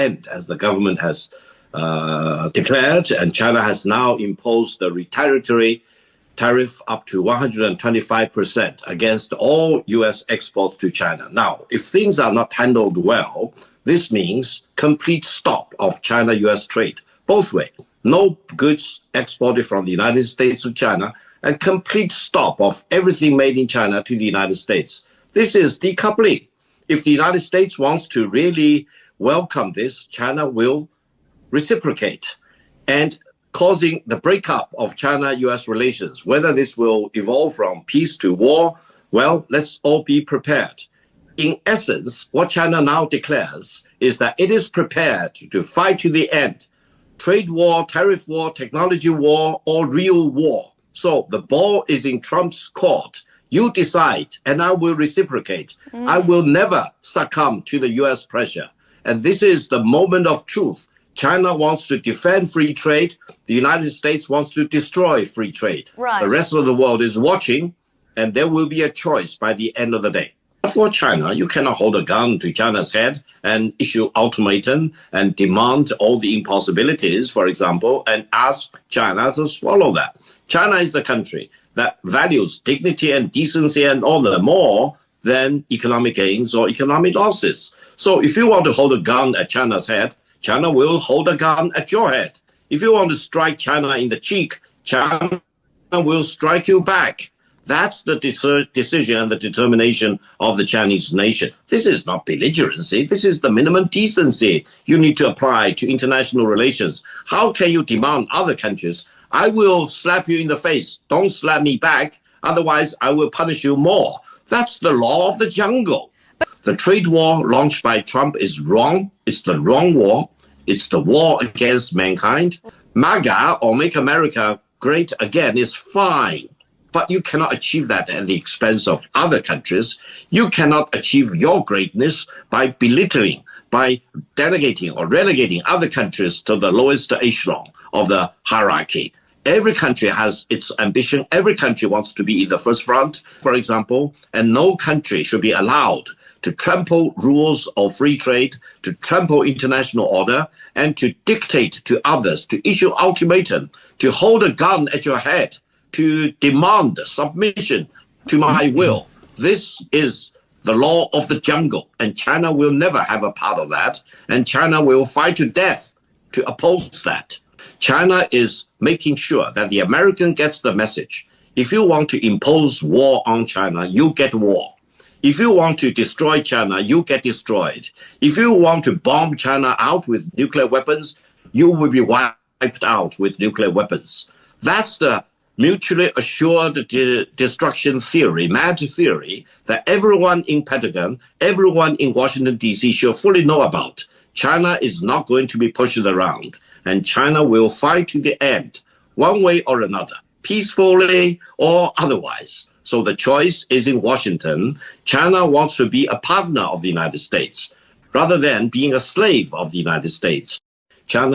end, as the government has declared, and China has now imposed the retaliatory tariff up to 125% against all U.S. exports to China. Now, if things are not handled well, this means complete stop of China-U.S. trade, both ways. No goods exported from the United States to China, and complete stop of everything made in China to the United States. This is decoupling. If the United States wants to really welcome this, China will reciprocate, and causing the breakup of China-U.S. relations. Whether this will evolve from peace to war, well, let's all be prepared. In essence, what China now declares is that it is prepared to fight to the end. Trade war, tariff war, technology war, or real war. So the ball is in Trump's court. You decide, and I will reciprocate. I will never succumb to the U.S. pressure. And this is the moment of truth. China wants to defend free trade. The United States wants to destroy free trade. Right. The rest of the world is watching, and there will be a choice by the end of the day. For China, you cannot hold a gun to China's head and issue ultimatum and demand all the impossibilities, for example, and ask China to swallow that. China is the country that values dignity and decency and honor more than economic gains or economic losses. So if you want to hold a gun at China's head, China will hold a gun at your head. If you want to strike China in the cheek, China will strike you back. That's the decision and the determination of the Chinese nation. This is not belligerency. This is the minimum decency you need to apply to international relations. How can you demand other countries, I will slap you in the face, don't slap me back, otherwise I will punish you more. That's the law of the jungle. The trade war launched by Trump is wrong. It's the wrong war. It's the war against mankind. MAGA, or Make America Great Again, is fine. But you cannot achieve that at the expense of other countries. You cannot achieve your greatness by belittling, by delegating or relegating other countries to the lowest echelon of the hierarchy. Every country has its ambition. Every country wants to be in the first front, for example, and no country should be allowed to trample rules of free trade, to trample international order, and to dictate to others, to issue ultimatum, to hold a gun at your head, to demand submission to my will. This is the law of the jungle, and China will never have a part of that, and China will fight to death to oppose that. China is making sure that the American gets the message. If you want to impose war on China, you get war. If you want to destroy China, you get destroyed. If you want to bomb China out with nuclear weapons, you will be wiped out with nuclear weapons. That's the mutually assured destruction theory, mad theory, that everyone in Pentagon, everyone in Washington, D.C. should fully know about. China is not going to be pushed around, and China will fight to the end, one way or another, peacefully or otherwise. So the choice is in Washington. China wants to be a partner of the United States rather than being a slave of the United States. China